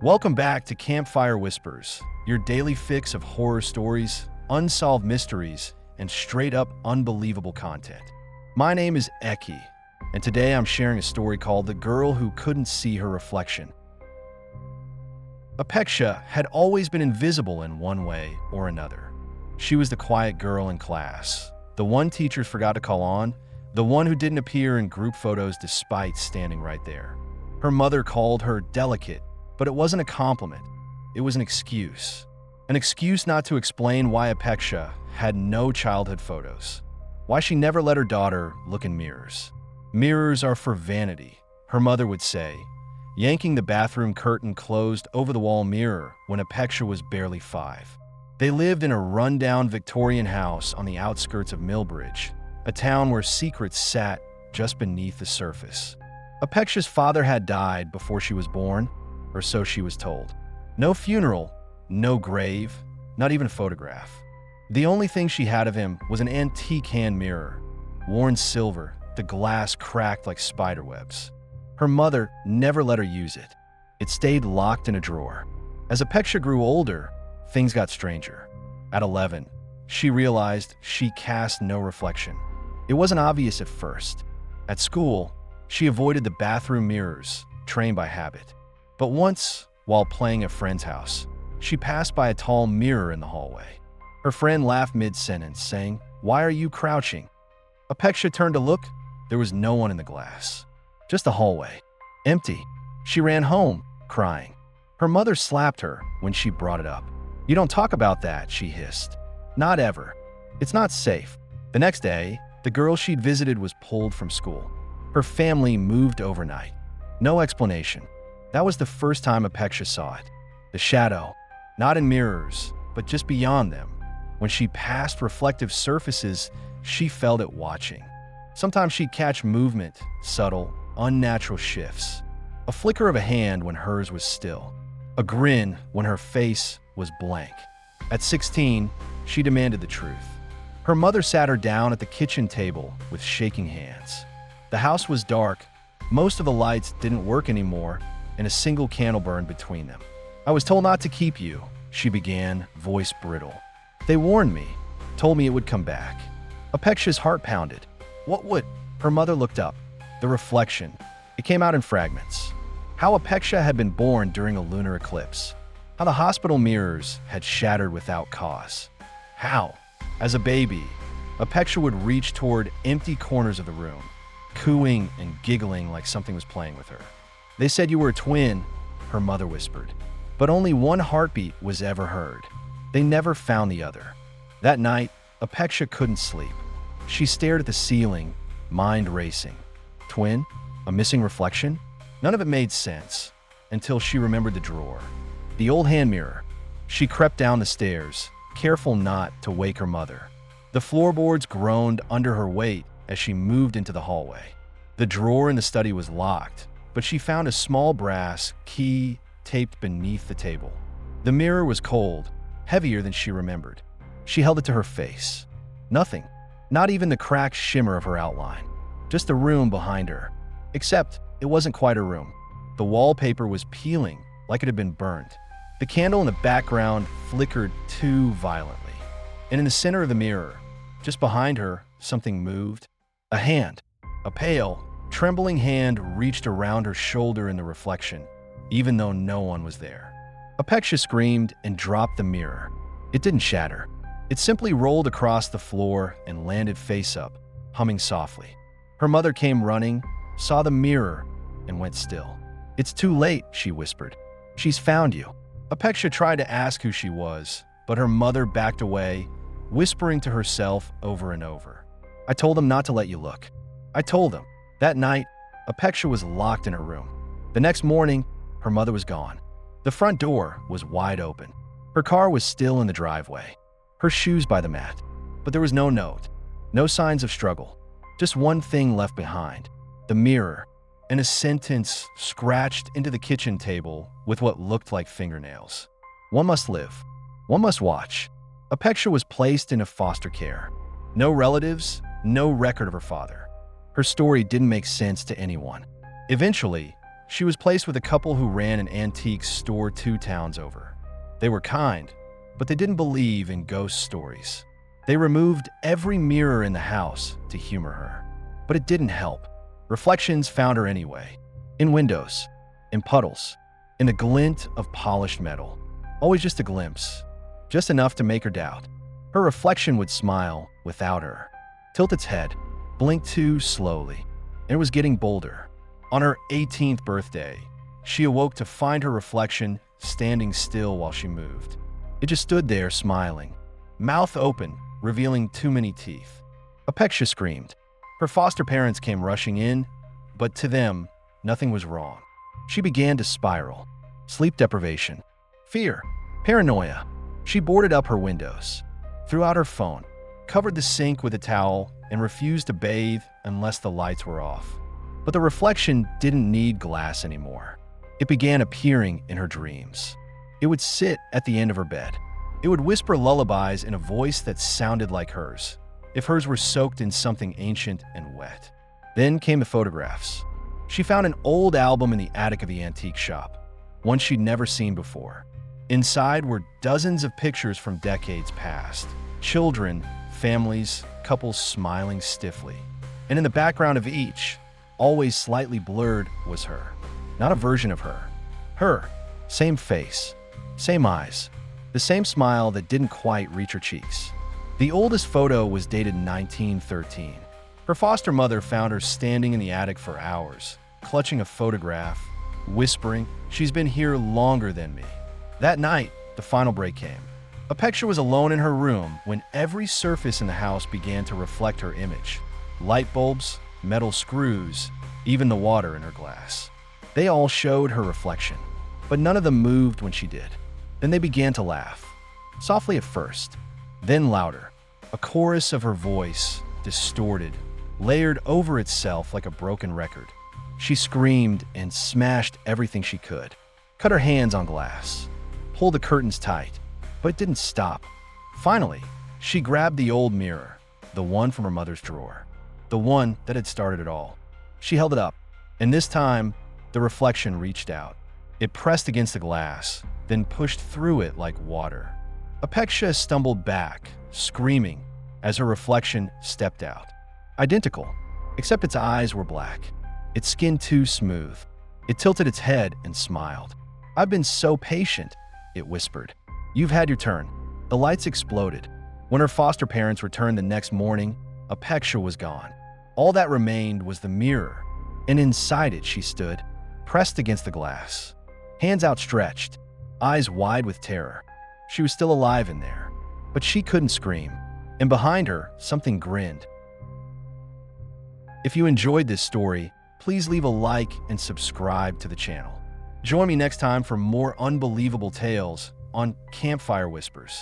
Welcome back to Campfire Whispers, your daily fix of horror stories, unsolved mysteries, and straight-up unbelievable content. My name is Eki, and today I'm sharing a story called The Girl Who Couldn't See Her Reflection. Apeksha had always been invisible in one way or another. She was the quiet girl in class, the one teachers forgot to call on, the one who didn't appear in group photos despite standing right there. Her mother called her delicate, but it wasn't a compliment. It was an excuse. An excuse not to explain why Apeksha had no childhood photos. Why she never let her daughter look in mirrors. Mirrors are for vanity, her mother would say, yanking the bathroom curtain closed over the wall mirror when Apeksha was barely 5. They lived in a rundown Victorian house on the outskirts of Millbridge, a town where secrets sat just beneath the surface. Apeksha's father had died before she was born, or so she was told. No funeral, no grave, not even a photograph. The only thing she had of him was an antique hand mirror, worn silver, the glass cracked like spider webs. Her mother never let her use it. It stayed locked in a drawer. As Apeksha grew older, things got stranger. At 11, she realized she cast no reflection. It wasn't obvious at first. At school, she avoided the bathroom mirrors, trained by habit. But once, while playing at a friend's house, she passed by a tall mirror in the hallway. Her friend laughed mid-sentence, saying, "Why are you crouching?" Apeksha turned to look. There was no one in the glass. Just the hallway. Empty. She ran home, crying. Her mother slapped her when she brought it up. "You don't talk about that," she hissed. "Not ever. It's not safe." The next day, the girl she'd visited was pulled from school. Her family moved overnight. No explanation. That was the first time Apeksha saw it. The shadow, not in mirrors, but just beyond them. When she passed reflective surfaces, she felt it watching. Sometimes she'd catch movement, subtle, unnatural shifts. A flicker of a hand when hers was still. A grin when her face was blank. At 16, she demanded the truth. Her mother sat her down at the kitchen table with shaking hands. The house was dark. Most of the lights didn't work anymore, and a single candle burned between them. "I was told not to keep you," she began, voice brittle. "They warned me, told me it would come back." Apeksha's heart pounded. What would? Her mother looked up. The reflection. It came out in fragments. How Apeksha had been born during a lunar eclipse. How the hospital mirrors had shattered without cause. How, as a baby, Apeksha would reach toward empty corners of the room, cooing and giggling like something was playing with her. "They said you were a twin," her mother whispered. But only one heartbeat was ever heard. They never found the other. That night, Apeksha couldn't sleep. She stared at the ceiling, mind racing. Twin? A missing reflection? None of it made sense, until she remembered the drawer. The old hand mirror. She crept down the stairs, careful not to wake her mother. The floorboards groaned under her weight as she moved into the hallway. The drawer in the study was locked, but she found a small brass key taped beneath the table. The mirror was cold, heavier than she remembered. She held it to her face. Nothing. Not even the cracked shimmer of her outline. Just the room behind her. Except it wasn't quite a room. The wallpaper was peeling like it had been burnt. The candle in the background flickered too violently. And in the center of the mirror, just behind her, something moved. A hand. A pale, trembling hand reached around her shoulder in the reflection, even though no one was there. Apeksha screamed and dropped the mirror. It didn't shatter. It simply rolled across the floor and landed face up, humming softly. Her mother came running, saw the mirror, and went still. "It's too late," she whispered. "She's found you." Apeksha tried to ask who she was, but her mother backed away, whispering to herself over and over. "I told them not to let you look. I told them." That night, Apeksha was locked in her room. The next morning, her mother was gone. The front door was wide open. Her car was still in the driveway. Her shoes by the mat. But there was no note, no signs of struggle. Just one thing left behind. The mirror, and a sentence scratched into the kitchen table with what looked like fingernails. "One must live. One must watch." Apeksha was placed into foster care. No relatives, no record of her father. Her story didn't make sense to anyone. Eventually, She was placed with a couple who ran an antique store 2 towns over. They were kind, but they didn't believe in ghost stories. They removed every mirror in the house to humor her. But it didn't help. Reflections found her anyway. In windows, in puddles, in a glint of polished metal. Always just a glimpse, just enough to make her doubt. Her reflection would smile without her, tilt its head, blink too slowly, and it was getting bolder. On her 18th birthday, she awoke to find her reflection standing still while she moved. It just stood there smiling, mouth open, revealing too many teeth. Apeksha screamed. Her foster parents came rushing in, but to them, nothing was wrong. She began to spiral. Sleep deprivation, fear, paranoia. She boarded up her windows, threw out her phone, covered the sink with a towel, and refused to bathe unless the lights were off. But the reflection didn't need glass anymore. It began appearing in her dreams. It would sit at the end of her bed. It would whisper lullabies in a voice that sounded like hers, if hers were soaked in something ancient and wet. Then came the photographs. She found an old album in the attic of the antique shop, one she'd never seen before. Inside were dozens of pictures from decades past. Children, families, couples smiling stiffly. And in the background of each, always slightly blurred, was her. Not a version of her. Her. Same face. Same eyes. The same smile that didn't quite reach her cheeks. The oldest photo was dated 1913. Her foster mother found her standing in the attic for hours, clutching a photograph, whispering, "She's been here longer than me." That night, the final break came. Apeksha was alone in her room when every surface in the house began to reflect her image. Light bulbs, metal screws, even the water in her glass. They all showed her reflection, but none of them moved when she did. Then they began to laugh, softly at first, then louder. A chorus of her voice, distorted, layered over itself like a broken record. She screamed and smashed everything she could, cut her hands on glass, pulled the curtains tight, but it didn't stop. Finally, she grabbed the old mirror, the one from her mother's drawer, the one that had started it all. She held it up, and this time, the reflection reached out. It pressed against the glass, then pushed through it like water. Apeksha stumbled back, screaming, as her reflection stepped out. Identical, except its eyes were black, its skin too smooth. It tilted its head and smiled. "I've been so patient," it whispered. "You've had your turn." The lights exploded. When her foster parents returned the next morning, Apeksha was gone. All that remained was the mirror, and inside it she stood, pressed against the glass, hands outstretched, eyes wide with terror. She was still alive in there, but she couldn't scream, and behind her, something grinned. If you enjoyed this story, please leave a like and subscribe to the channel. Join me next time for more unbelievable tales on Campfire Whispers.